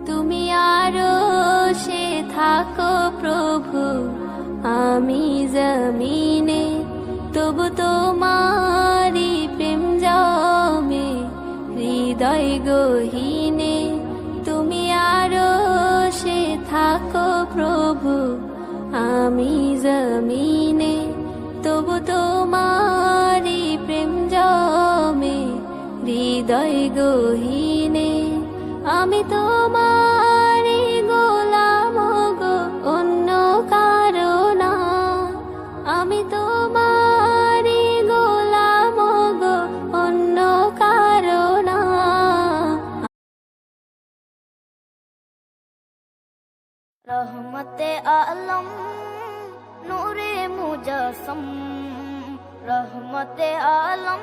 তুমি আরো সে থাকো প্রভু, আমি জমিনে তবু তোমারি প্রেম জমে হৃদয় গহীনে। তুমি আরো সে থাকো প্রভু, আমি জমিনে তবু তোমারি প্রেম জমে হৃদয় গহীনে। আমি তোমারি গোলাম গো, অন্য কারো না। আমি তোমারি গোলাম গো, অন্য কারো না। রহমতে আলম নূরে মুজাসম, রহমতে আলম